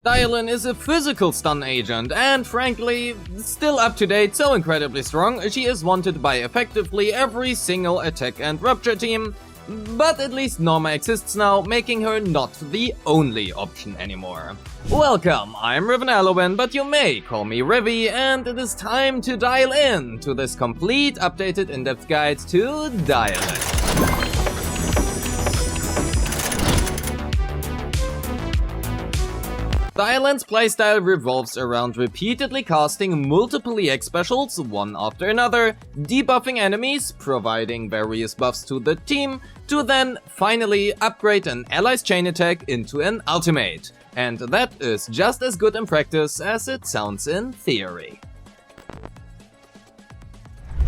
DIALYN is a physical stun agent and, frankly, still up to date, so incredibly strong, she is wanted by effectively every single attack and rupture team, but at least Norma exists now, making her not the only option anymore. Welcome, I'm Rivyn Elowen, but you may call me Rivy, and it is time to dial in to this complete, updated, in-depth guide to DIALYN. DIALYN's playstyle revolves around repeatedly casting multiple EX specials, one after another, debuffing enemies, providing various buffs to the team, to then finally upgrade an ally's chain attack into an ultimate. And that is just as good in practice as it sounds in theory.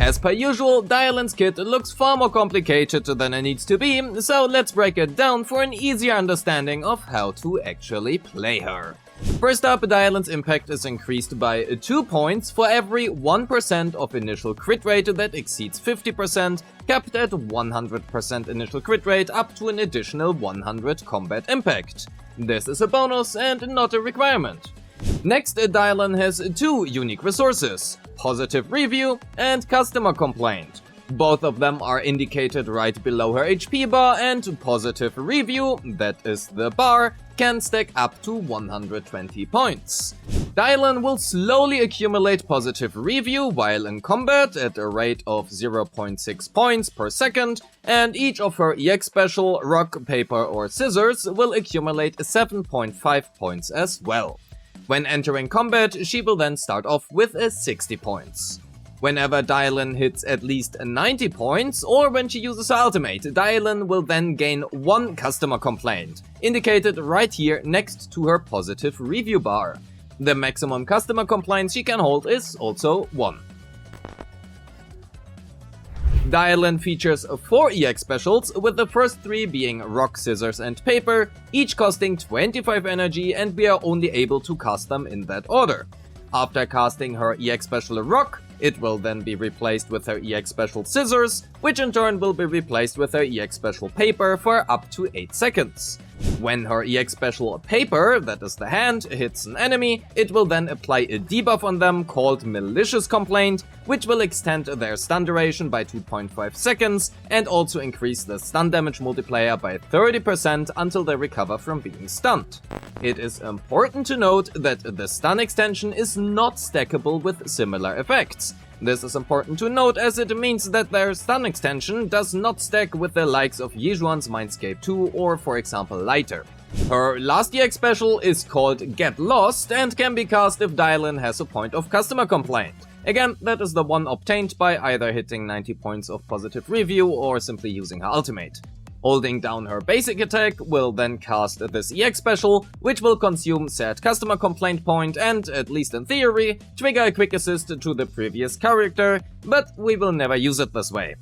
As per usual, DIALYN's kit looks far more complicated than it needs to be, so let's break it down for an easier understanding of how to actually play her. First up, DIALYN's impact is increased by 2 points for every 1% of initial crit rate that exceeds 50%, capped at 100% initial crit rate up to an additional 100 combat impact. This is a bonus and not a requirement. Next, DIALYN has 2 unique resources, Positive Review and Customer Complaint. Both of them are indicated right below her HP bar, and Positive Review, that is the bar, can stack up to 120 points. DIALYN will slowly accumulate Positive Review while in combat at a rate of 0.6 points per second, and each of her EX special, Rock, Paper or Scissors, will accumulate 7.5 points as well. When entering combat, she will then start off with 60 points. Whenever DIALYN hits at least 90 points, or when she uses her ultimate, DIALYN will then gain 1 customer complaint, indicated right here next to her Positive Review bar. The maximum customer complaints she can hold is also 1. DIALYN features 4 EX specials, with the first 3 being Rock, Scissors and Paper, each costing 25 energy, and we are only able to cast them in that order. After casting her EX special Rock, it will then be replaced with her EX special Scissors, which in turn will be replaced with her EX special Paper for up to 8 seconds. When her EX special Paper, that is the hand, hits an enemy, it will then apply a debuff on them called Malicious Complaint, which will extend their stun duration by 2.5 seconds and also increase the stun damage multiplier by 30% until they recover from being stunned. It is important to note that the stun extension is not stackable with similar effects. This is important to note as it means that their stun extension does not stack with the likes of Yijuan's Mindscape 2 or, for example, Lighter. Her last EX special is called Get Lost and can be cast if DIALYN has a point of customer complaint. Again, that is the one obtained by either hitting 90 points of Positive Review or simply using her ultimate. Holding down her basic attack will then cast this EX special, which will consume said customer complaint point and, at least in theory, trigger a quick assist to the previous character, but we will never use it this way.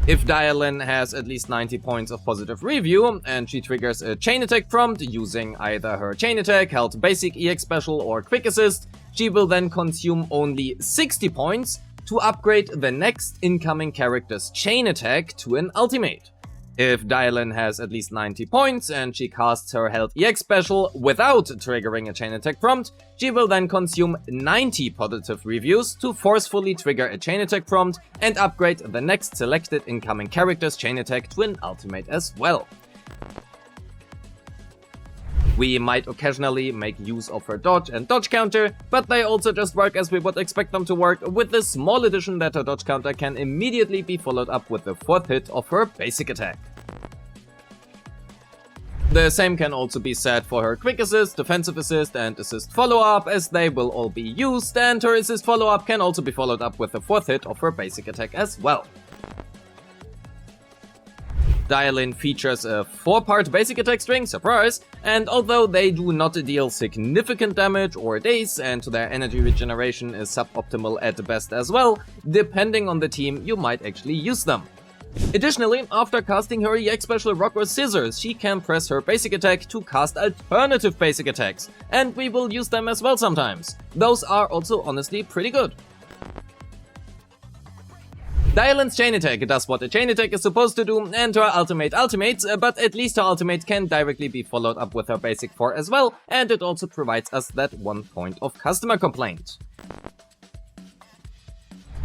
If DIALYN has at least 90 points of Positive Review and she triggers a chain attack prompt using either her chain attack, held basic EX special or quick assist, she will then consume only 60 points to upgrade the next incoming character's chain attack to an ultimate. If DIALYN has at least 90 points and she casts her held EX special without triggering a chain attack prompt, she will then consume 90 Positive Reviews to forcefully trigger a chain attack prompt and upgrade the next selected incoming character's chain attack to an ultimate as well. We might occasionally make use of her dodge and dodge counter, but they also just work as we would expect them to work, with the small addition that her dodge counter can immediately be followed up with the 4th hit of her basic attack. The same can also be said for her quick assist, defensive assist and assist follow-up, as they will all be used, and her assist follow-up can also be followed up with the 4th hit of her basic attack as well. DIALYN features a 4-part basic attack string, surprise, and although they do not deal significant damage or daze and their energy regeneration is suboptimal at best as well, depending on the team you might actually use them. Additionally, after casting her EX special Rock or Scissors, she can press her basic attack to cast alternative basic attacks, and we will use them as well sometimes. Those are also honestly pretty good. DIALYN's chain attack does what a chain attack is supposed to do, and her ultimate ultimates, but at least her ultimate can directly be followed up with her basic 4 as well, and it also provides us that 1 point of customer complaint.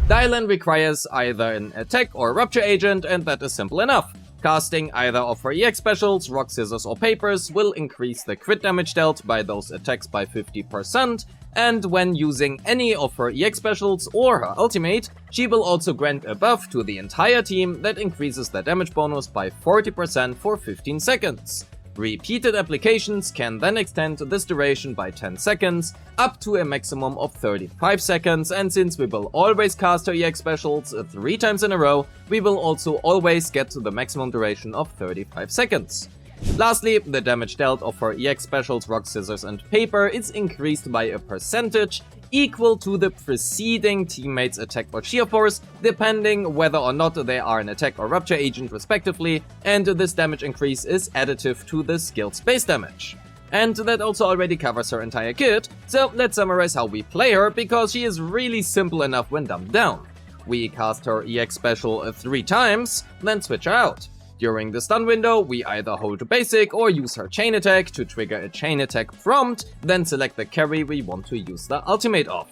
DIALYN requires either an attack or rupture agent, and that is simple enough. Casting either of her EX specials, rock, scissors or papers, will increase the crit damage dealt by those attacks by 50%, and when using any of her EX specials or her ultimate, she will also grant a buff to the entire team that increases the damage bonus by 40% for 15 seconds. Repeated applications can then extend this duration by 10 seconds, up to a maximum of 35 seconds, and since we will always cast her EX specials 3 times in a row, we will also always get to the maximum duration of 35 seconds. Lastly, the damage dealt of her EX specials, rock, scissors and paper is increased by a percentage equal to the preceding teammate's attack or sheer force, depending whether or not they are an attack or rupture agent respectively, and this damage increase is additive to the skill's base damage. And that also already covers her entire kit, so let's summarize how we play her, because she is really simple enough when dumbed down. We cast her EX special 3 times, then switch her out. During the stun window, we either hold basic or use her chain attack to trigger a chain attack prompt, then select the carry we want to use the ultimate of.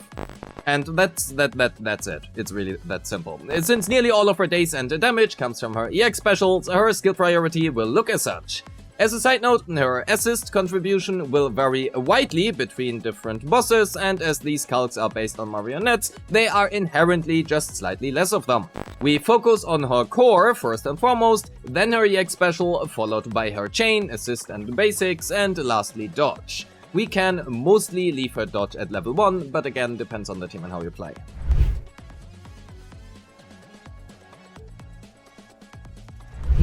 And that's it. It's really that simple. Since nearly all of her days and damage comes from her EX specials, her skill priority will look as such. As a side note, her assist contribution will vary widely between different bosses, and as these calcs are based on marionettes, they are inherently just slightly less of them. We focus on her core first and foremost, then her EX special, followed by her chain, assist and basics, and lastly dodge. We can mostly leave her dodge at level 1, but again depends on the team and how you play.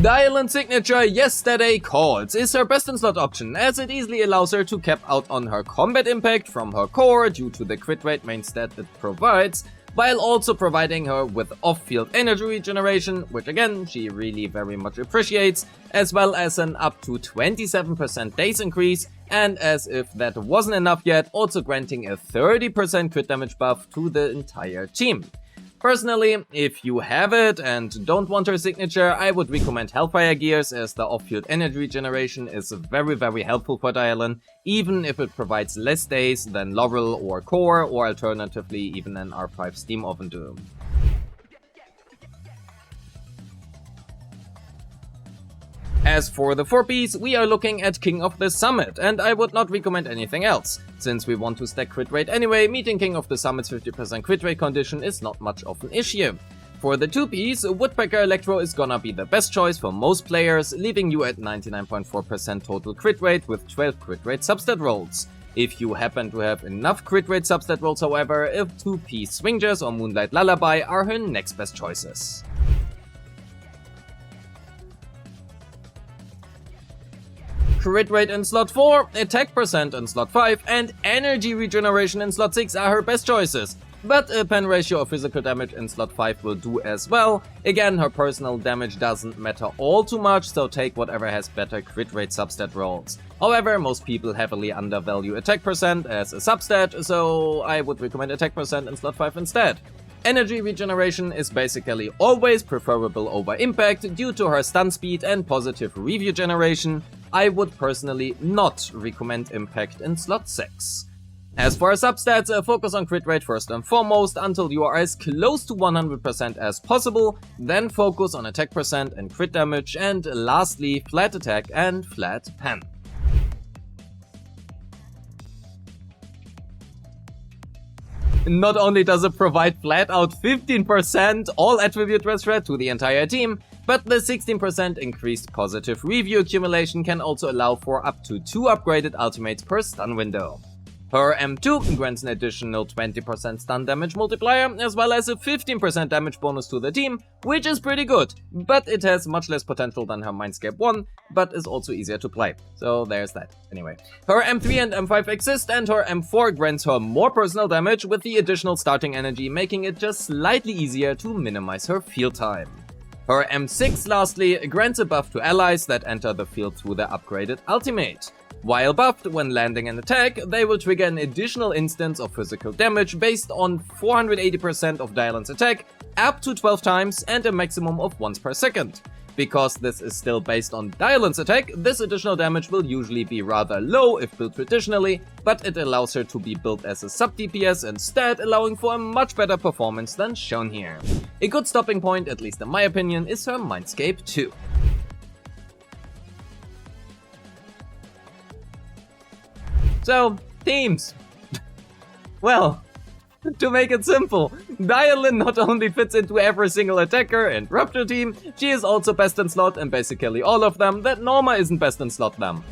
DIALYN signature Yesterday Calls is her best in slot option, as it easily allows her to cap out on her combat impact from her core due to the crit rate main stat it provides, while also providing her with off-field energy regeneration, which again she really very much appreciates, as well as an up to 27% days increase, and as if that wasn't enough yet, also granting a 30% crit damage buff to the entire team. Personally, if you have it and don't want her signature, I would recommend Hellfire Gears, as the off-field energy regeneration is very helpful for DIALYN, even if it provides less days than Laurel or Core, or alternatively even an R5 Steam Oven do. As for the 4Ps, we are looking at King of the Summit, and I would not recommend anything else. Since we want to stack crit rate anyway, meeting King of the Summit's 50% crit rate condition is not much of an issue. For the 2Ps, Woodpecker Electro is gonna be the best choice for most players, leaving you at 99.4% total crit rate with 12 crit rate substat rolls. If you happen to have enough crit rate substat rolls, however, a 2P Swing Jazz or Moonlight Lullaby are her next best choices. Crit rate in slot 4, attack percent in slot 5, and energy regeneration in slot 6 are her best choices. But a pen ratio of physical damage in slot 5 will do as well. Again, her personal damage doesn't matter all too much, so take whatever has better crit rate substat rolls. However, most people heavily undervalue attack percent as a substat, so I would recommend attack percent in slot 5 instead. Energy regeneration is basically always preferable over impact due to her stun speed and positive review generation. I would personally not recommend impact in slot 6. As for her substats, focus on crit rate first and foremost until you are as close to 100% as possible, then focus on attack percent and crit damage, and lastly flat attack and flat pen. Not only does it provide flat out 15% all attribute transfer to the entire team, but the 16% increased positive review accumulation can also allow for up to 2 upgraded ultimates per stun window. Her M2 grants an additional 20% stun damage multiplier, as well as a 15% damage bonus to the team, which is pretty good, but it has much less potential than her Mindscape 1, but is also easier to play. So there's that. Anyway, her M3 and M5 exist, and her M4 grants her more personal damage with the additional starting energy, making it just slightly easier to minimize her field time. Her M6 lastly grants a buff to allies that enter the field through their upgraded ultimate. While buffed when landing an attack, they will trigger an additional instance of physical damage based on 480% of DIALYN's attack, up to 12 times and a maximum of once per second. Because this is still based on DIALYN's attack, this additional damage will usually be rather low if built traditionally, but it allows her to be built as a sub-DPS instead, allowing for a much better performance than shown here. A good stopping point, at least in my opinion, is her Mindscape 2. So, teams. Well, to make it simple, DIALYN not only fits into every single attacker and Rupture team, she is also best in slot in basically all of them that Norma isn't best in slot them.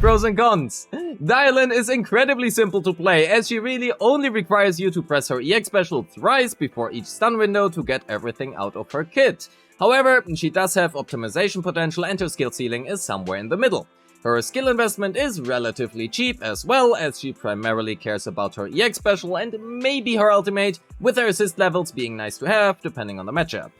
Pros and cons. DIALYN is incredibly simple to play, as she really only requires you to press her EX special thrice before each stun window to get everything out of her kit. However, she does have optimization potential and her skill ceiling is somewhere in the middle. Her skill investment is relatively cheap as well, as she primarily cares about her EX special and maybe her ultimate, with her assist levels being nice to have depending on the matchup.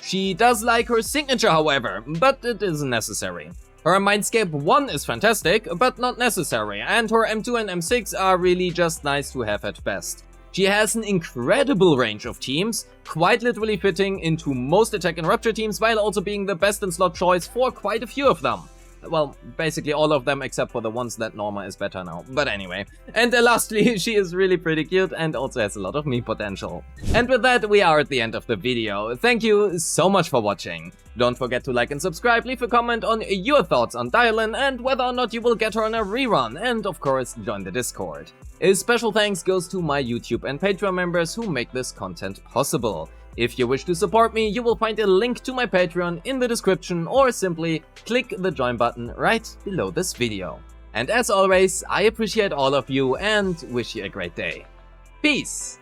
She does like her signature however, but it isn't necessary. Her Mindscape 1 is fantastic, but not necessary, and her M2 and M6 are really just nice to have at best. She has an incredible range of teams, quite literally fitting into most attack and rupture teams while also being the best in slot choice for quite a few of them. Well, basically all of them except for the ones that Norma is better now. But anyway. And lastly, she is really pretty cute and also has a lot of meme potential. And with that, we are at the end of the video. Thank you so much for watching. Don't forget to like and subscribe, leave a comment on your thoughts on DIALYN and whether or not you will get her on a rerun, and of course, join the Discord. A special thanks goes to my YouTube and Patreon members who make this content possible. If you wish to support me, you will find a link to my Patreon in the description or simply click the join button right below this video. And as always, I appreciate all of you and wish you a great day. Peace!